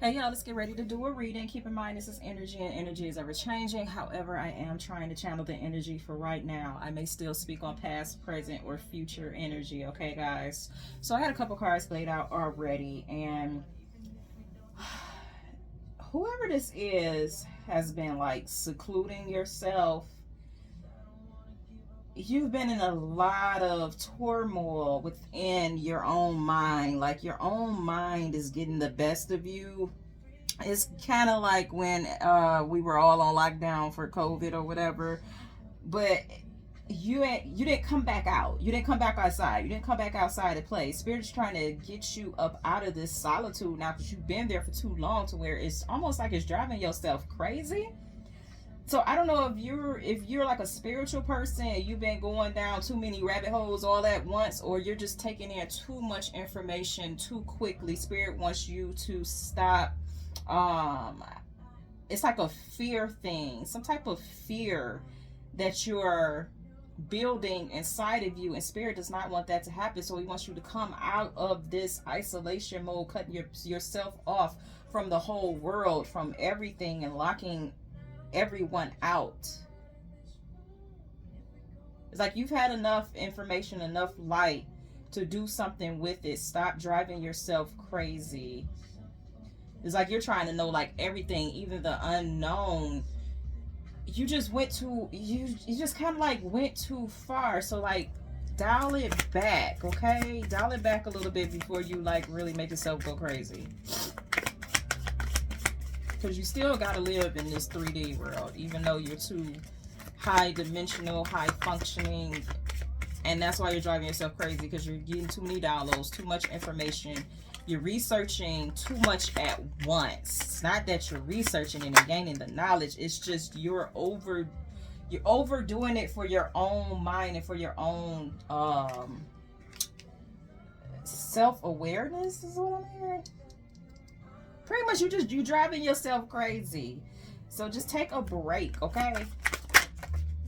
Hey y'all, let's get ready to do a reading. Keep in mind this is energy and energy is ever changing. However, I am trying to channel the energy for right now. I may still speak on past, present, or future energy, okay guys? So I had a couple cards laid out already, and whoever this is has been like secluding yourself. You've been in a lot of turmoil within your own mind. Like your own mind is getting the best of you. It's kind of like when we were all on lockdown for COVID or whatever, but you didn't come back out. You didn't come back outside. You didn't come back outside to play. Spirit's trying to get you up out of this solitude now because you've been there for too long to where it's almost like it's driving yourself crazy. So I don't know if you're like a spiritual person and you've been going down too many rabbit holes all at once, or you're just taking in too much information too quickly. Spirit wants you to stop. um it's like a fear thing, some type of fear that you're building inside of you, and spirit does not want that to happen. So he wants you to come out of this isolation mode, cutting yourself off from the whole world, from everything, and locking everyone out. It's like you've had enough information, enough light to do something with it. Stop driving yourself crazy. It's like you're trying to know like everything, even the unknown. You just went too you just kind of like went too far. So like dial it back, okay? Dial it back a little bit before you like really make yourself go crazy. Because you still got to live in this 3D world, even though you're too high dimensional, high functioning. And that's why you're driving yourself crazy, because you're getting too many downloads, too much information. You're researching too much at once. It's not that you're researching and gaining the knowledge. It's just you're overdoing it for your own mind and for your own self-awareness is what I'm hearing. Pretty much you driving yourself crazy. So just take a break, okay?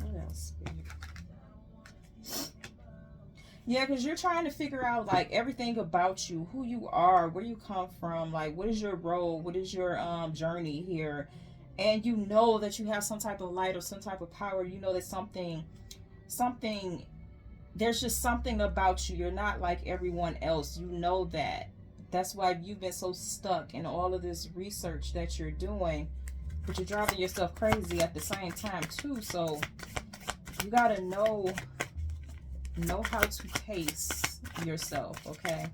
What else? Yeah, because you're trying to figure out like everything about you, who you are, where you come from, like what is your role, what is your journey here. And you know that you have some type of light or some type of power. You know that something there's just something about you. You're not like everyone else. You know that. That's why you've been so stuck in all of this research that you're doing, but you're driving yourself crazy at the same time too. So you gotta know how to pace yourself, okay?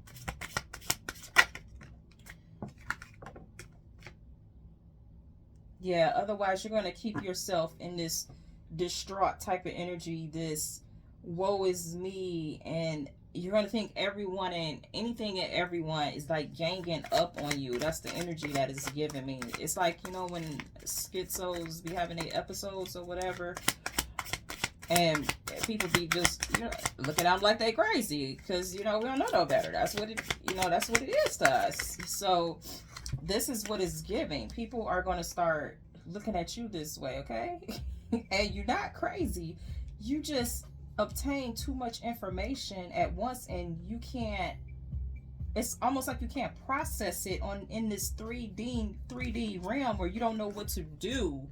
Yeah, otherwise you're gonna keep yourself in this distraught type of energy, this woe is me, and you're gonna think everyone and anything and everyone is like ganging up on you. That's the energy that is giving me. It's like, you know, when schizos be having their episodes or whatever, and people be just, you know, looking at them like they crazy because, you know, we don't know no better. That's what it, you know, that's what it is to us. So this is what it's giving. People are going to start looking at you this way, okay? And you're not crazy. You just obtain too much information at once, and you can't, it's almost like you can't process it on in this 3D realm where you don't know what to do,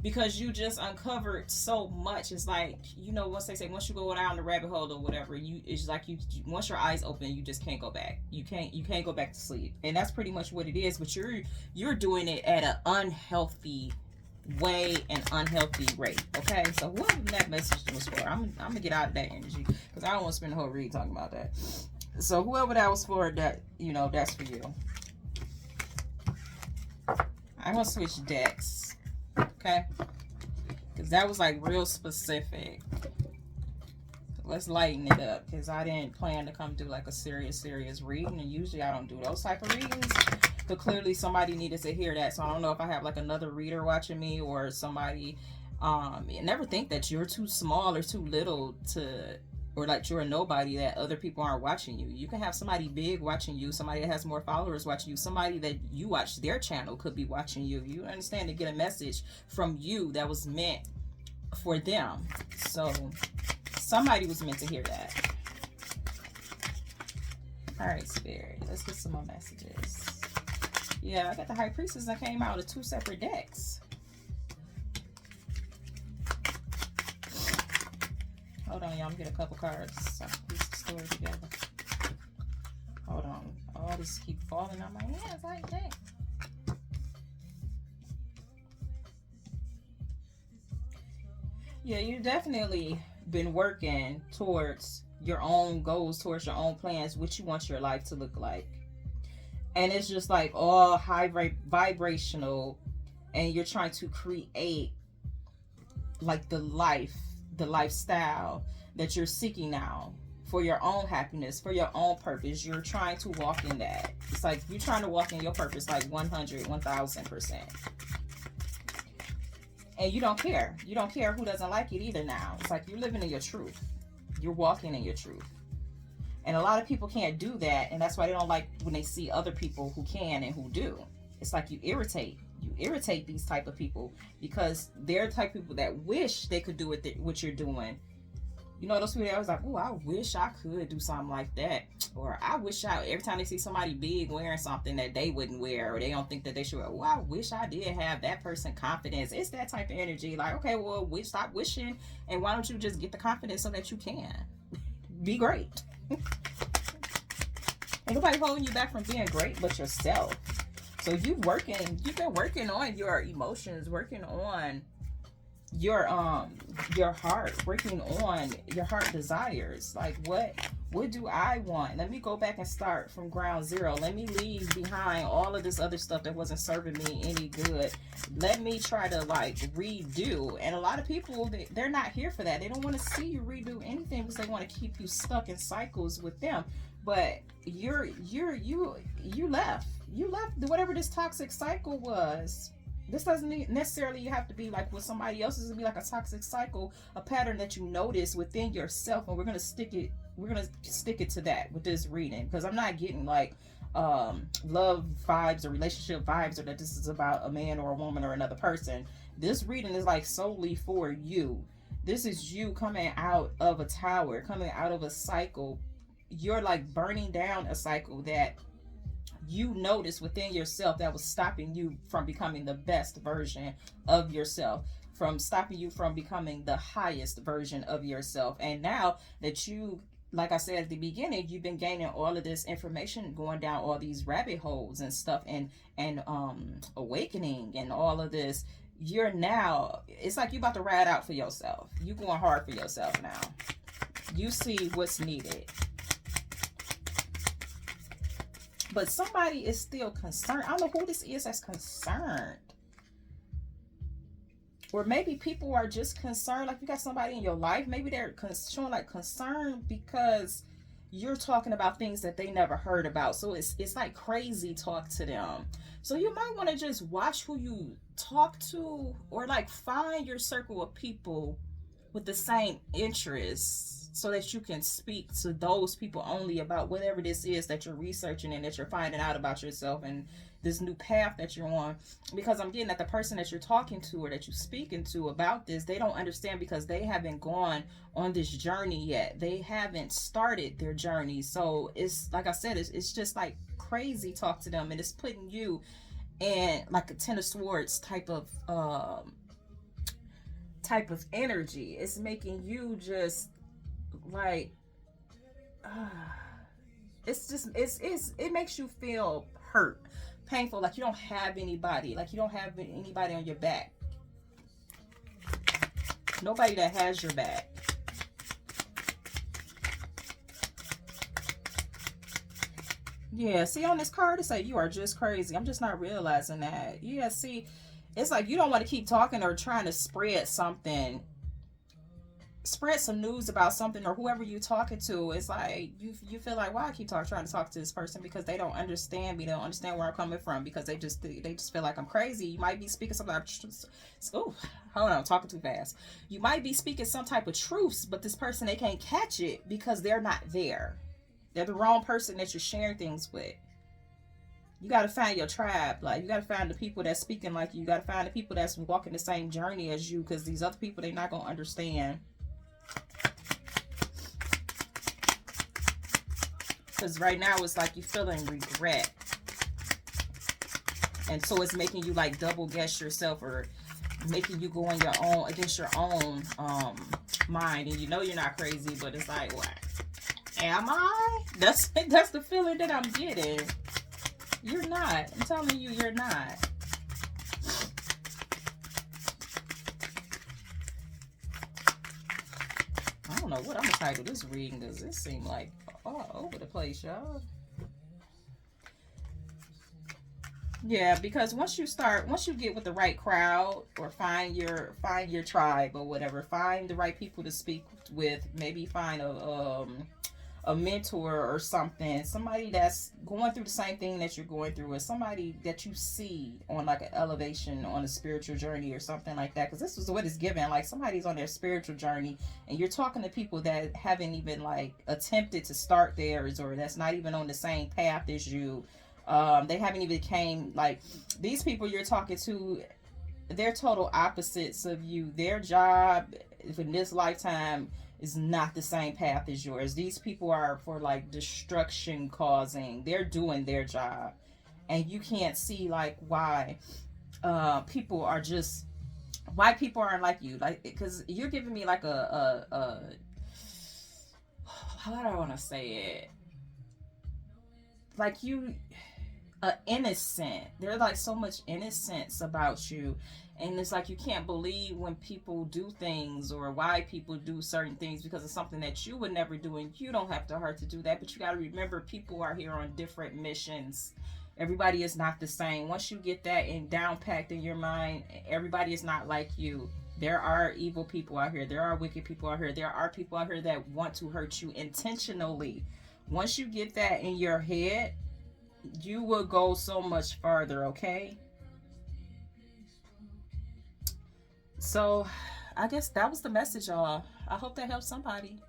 because you just uncovered so much. It's like, you know, once they say once you go down the rabbit hole or whatever, it's like you once your eyes open, you just can't go back. You can't go back to sleep, and that's pretty much what it is. But you're doing it at an unhealthy way and unhealthy rate, okay? So whoever that message was for, I'm gonna get out of that energy because I don't want to spend the whole read talking about that. So whoever that was for, that, you know, that's for you. I'm gonna switch decks, okay? Because that was like real specific. Let's lighten it up, because I didn't plan to come do like a serious reading, and usually I don't do those type of readings. But clearly somebody needed to hear that. So I don't know if I have like another reader watching me, or somebody, never think that you're too small or too little to, or like you're a nobody, that other people aren't watching you. You can have somebody big watching you, somebody that has more followers watching you, somebody that you watch their channel could be watching you. You understand, to get a message from you that was meant for them. So somebody was meant to hear that. All right, Spirit, let's get some more messages. Yeah, I got the High Priestess that came out of 2 separate decks. Hold on, y'all. I'm getting a couple cards so I can piece the story together. Hold on. All this keep falling on my hands like that. Yeah, you definitely been working towards your own goals, towards your own plans, what you want your life to look like. And it's just like all high vibrational, and you're trying to create like the lifestyle that you're seeking now for your own happiness, for your own purpose. You're trying to walk in that. It's like you're trying to walk in your purpose like 100, 1000%. And you don't care. You don't care who doesn't like it either now. It's like you're living in your truth. You're walking in your truth. And a lot of people can't do that. And that's why they don't like when they see other people who can and who do. It's like you irritate these type of people because they're the type of people that wish they could do what you're doing. You know, those people that was like, oh, I wish I could do something like that. Or I wish every time they see somebody big wearing something that they wouldn't wear, or they don't think that they should wear, oh, I wish I did have that person confidence. It's that type of energy. Like, okay, well, stop wishing, and why don't you just get the confidence so that you can be great? Ain't nobody holding you back from being great but yourself. So you've been working on your emotions, working on your heart, working on your heart desires. Like, what do I want? Let me go back and start from ground zero. Let me leave behind all of this other stuff that wasn't serving me any good. Let me try to like redo. And a lot of people, they're not here for that. They don't want to see you redo anything because they want to keep you stuck in cycles with them. But you left whatever this toxic cycle was. This doesn't necessarily have to be like with somebody else. This would be like a toxic cycle, a pattern that you notice within yourself, and we're gonna stick it to that with this reading, because I'm not getting like love vibes or relationship vibes, or that this is about a man or a woman or another person. This reading is like solely for you. This is you coming out of a tower, coming out of a cycle. You're like burning down a cycle that you noticed within yourself that was stopping you from becoming the best version of yourself, from stopping you from becoming the highest version of yourself. And now that you, like I said at the beginning, you've been gaining all of this information, going down all these rabbit holes and stuff, and awakening and all of this, you're now, it's like you about to ride out for yourself. You going hard for yourself now. You see what's needed. But somebody is still concerned. I don't know who this is that's concerned. Or maybe people are just concerned. Like you got somebody in your life. Maybe they're showing like concern because you're talking about things that they never heard about. So it's like crazy talk to them. So you might want to just watch who you talk to, or like find your circle of people with the same interests, so that you can speak to those people only about whatever this is that you're researching and that you're finding out about yourself and this new path that you're on. Because I'm getting that the person that you're talking to or that you're speaking to about this, they don't understand because they haven't gone on this journey yet. They haven't started their journey. So it's like I said, it's just like crazy talk to them, and it's putting you in like a Ten of Swords type of energy. It's making you just like it makes you feel hurt, painful, like you don't have anybody, on your back, nobody that has your back. Yeah, see on this card it say you are just crazy. I'm just not realizing that. Yeah, see, it's like you don't want to keep talking or trying to spread some news about something, or whoever you talking to. It's like you feel like, why I keep trying to talk to this person, because they don't understand me, they don't understand where I'm coming from, because they just feel like I'm crazy. You might be speaking something. Oh, hold on, I'm talking too fast. You might be speaking some type of truths, but this person, they can't catch it because they're not there. They're the wrong person that you're sharing things with. You got to find your tribe. Like, you got to find the people that's speaking like you. You got to find the people that's walking the same journey as you, because these other people, they're not going to understand. Because right now it's like you're feeling regret. And so it's making you like double guess yourself, or making you go on your own, against your own mind, and you know you're not crazy, but it's like, what am I? That's the feeling that I'm getting. You're not. I'm telling you, you're not. I don't know what I'm gonna title this reading, because it seemed like all over the place, y'all. Yeah, because once you get with the right crowd, or find your tribe or whatever, find the right people to speak with, maybe find a mentor or something, somebody that's going through the same thing that you're going through, or somebody that you see on like an elevation on a spiritual journey or something like that, because this is what it's given, like somebody's on their spiritual journey, and you're talking to people that haven't even like attempted to start theirs, or that's not even on the same path as you. They haven't even came, like, these people you're talking to, they're total opposites of you. Their job in this lifetime is not the same path as yours. These people are for like destruction causing. They're doing their job, and you can't see like why people are just, why people aren't like you, like, because you're giving me like a how do I want to say it, like you, innocent. There's like so much innocence about you, and it's like you can't believe when people do things, or why people do certain things, because it's something that you would never do, and you don't have the heart to do that. But you got to remember, people are here on different missions. Everybody is not the same. Once you get that and down packed in your mind, everybody is not like you. There are evil people out here. There are wicked people out here. There are people out here that want to hurt you intentionally. Once you get that in your head, you will go so much farther, okay? So, I guess that was the message, y'all. I hope that helps somebody.